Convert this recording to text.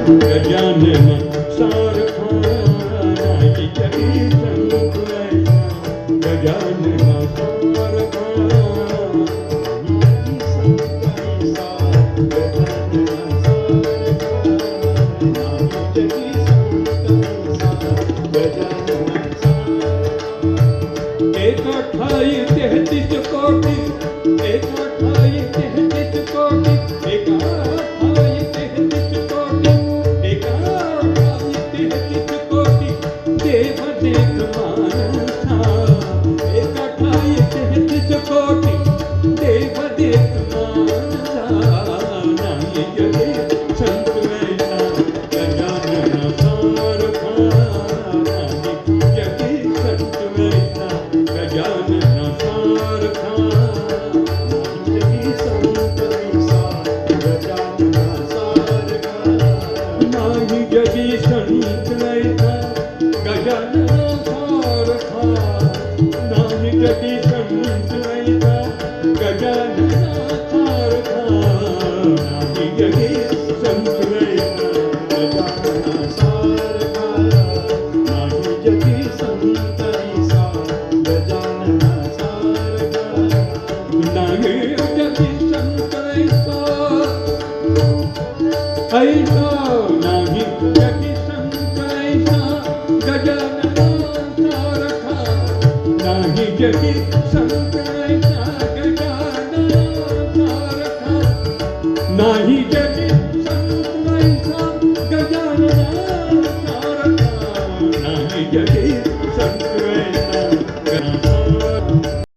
गजानन सारखा नाही जगी संतुलैसा गजानन सारखा नाही संतैसा गजानन सारखा नाही जगी संतैसा गजानन एका ठाई 33 कोटी एका ठाई 33 कोटी एका ठाई 33 कोटी एका ठाई 33 कोटी देव देख मानसा एका ठाई 33 कोटी देव देख मानसा नाही जगी संतुलैसा गजानन सारखा नाही जगी संतुलैसा गजानन सारखा नाही जगी संतैसा गजानन सारखा नाही जगी संतैसा गजानन सारखा नाही जगी संतैसा गजानन सारखा नाही जगी संतैसा गजानन सारखा नाही जगी संतैसा गजानन सारखा नाही जगी संतैसा ऐसा नाही जगी संतैसा गजानन सारखा नाही जगी संतैसा गजानन सारखा नाही